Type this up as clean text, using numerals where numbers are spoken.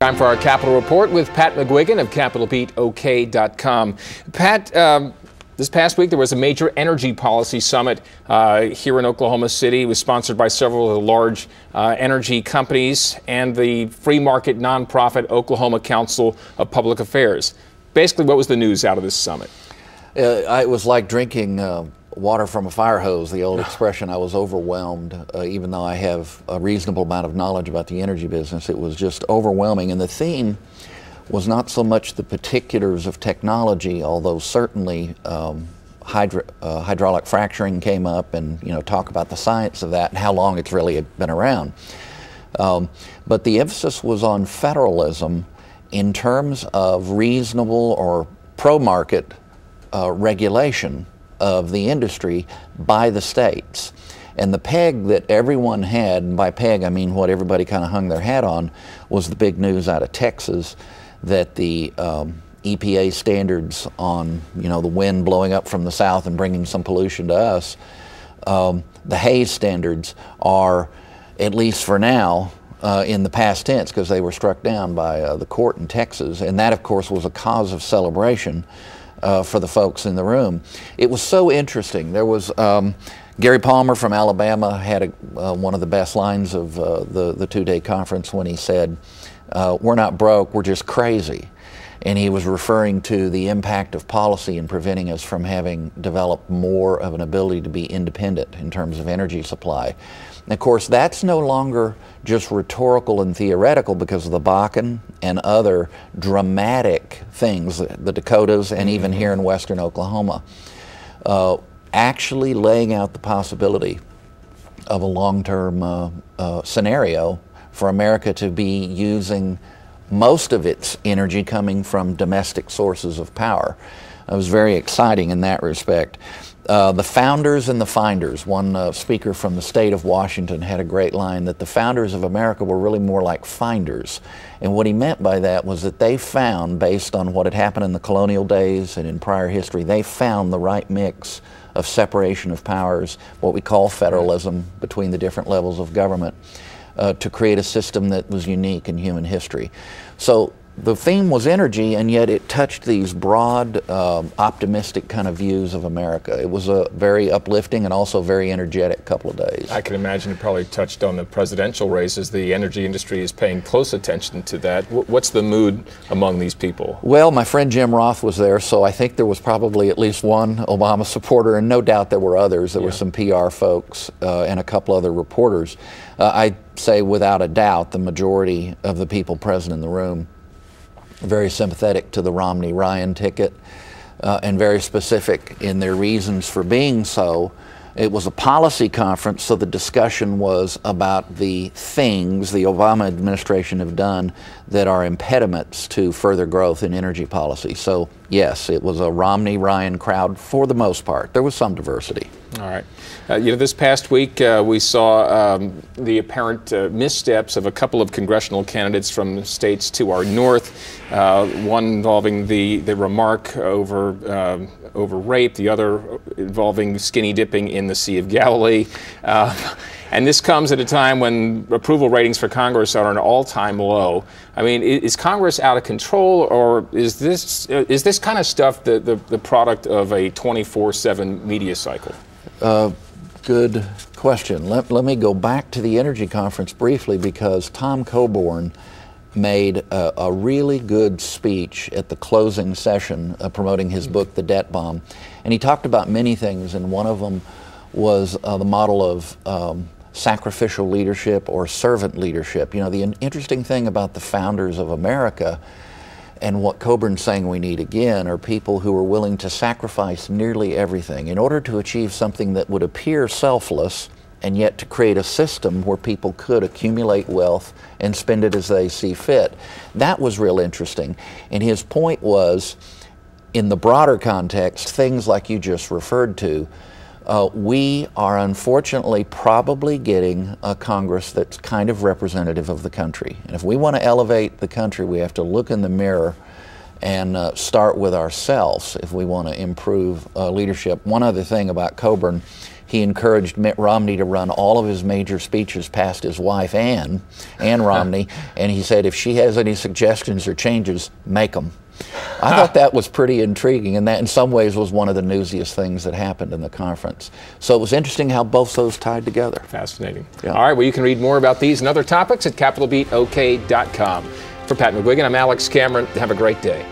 Time for our Capital Report with Pat McGuigan of CapitalBeatOK.com. Pat, this past week there was a major energy policy summit here in Oklahoma City. It was sponsored by several of the large energy companies and the free market nonprofit Oklahoma Council of Public Affairs. Basically, what was the news out of this summit? It was like drinking water from a fire hose, the old expression. I was overwhelmed, even though I have a reasonable amount of knowledge about the energy business. It was just overwhelming, and the theme was not so much the particulars of technology, although certainly hydraulic fracturing came up, and talk about the science of that and how long it's really been around. But the emphasis was on federalism in terms of reasonable or pro-market regulation of the industry by the states. And the peg that everyone had, and by peg I mean what everybody kind of hung their hat on, was the big news out of Texas that the EPA standards on the wind blowing up from the south and bringing some pollution to us, the haze standards are, at least for now, in the past tense, because they were struck down by the court in Texas. And that, of course, was a cause of celebration for the folks in the room. It was so interesting. There was Gary Palmer from Alabama had one of the best lines of the two-day conference when he said, "We're not broke, we're just crazy." And he was referring to the impact of policy in preventing us from having developed more of an ability to be independent in terms of energy supply. And of course, that's no longer just rhetorical and theoretical because of the Bakken and other dramatic things, the Dakotas and even here in western Oklahoma, actually laying out the possibility of a long-term scenario for America to be using most of its energy coming from domestic sources of power. It was very exciting in that respect. The founders and the finders, one speaker from the state of Washington had a great line that the founders of America were really more like finders. And what he meant by that was that they found, based on what had happened in the colonial days and in prior history, they found the right mix of separation of powers, what we call federalism, between the different levels of government, to create a system that was unique in human history. So the theme was energy, and yet it touched these broad, optimistic kind of views of America. It was a very uplifting and also very energetic couple of days. I can imagine it probably touched on the presidential races. The energy industry is paying close attention to that. What's the mood among these people? Well, my friend Jim Roth was there, so I think there was probably at least one Obama supporter, and no doubt there were others. There were some PR folks and a couple other reporters. I'd say without a doubt the majority of the people present in the room very sympathetic to the Romney-Ryan ticket and very specific in their reasons for being so. It was a policy conference, so the discussion was about the things the Obama administration have done that are impediments to further growth in energy policy. So yes, it was a Romney-Ryan crowd for the most part. There was some diversity. All right. This past week we saw the apparent missteps of a couple of congressional candidates from states to our north, one involving the remark over rape, the other involving skinny dipping in the Sea of Galilee. And this comes at a time when approval ratings for Congress are at an all-time low. I mean, is Congress out of control, or is this kind of stuff the product of a 24/7 media cycle? Good question. Let me go back to the energy conference briefly, because Tom Coburn made a really good speech at the closing session promoting his book, The Debt Bomb. And he talked about many things, and one of them was the model of sacrificial leadership or servant leadership. The interesting thing about the founders of America, and what Coburn's saying we need again, are people who are willing to sacrifice nearly everything in order to achieve something that would appear selfless, and yet to create a system where people could accumulate wealth and spend it as they see fit. That was real interesting. And his point was, in the broader context, things like you just referred to, we are unfortunately probably getting a Congress that's kind of representative of the country. And if we want to elevate the country, we have to look in the mirror and start with ourselves if we want to improve leadership. One other thing about Coburn, he encouraged Mitt Romney to run all of his major speeches past his wife, Ann Romney, and he said, if she has any suggestions or changes, make them. I thought that was pretty intriguing, and that in some ways was one of the newsiest things that happened in the conference. So it was interesting how both those tied together. Fascinating. Yeah. All right, well, you can read more about these and other topics at capitalbeatok.com. For Pat McGuigan, I'm Alex Cameron. Have a great day.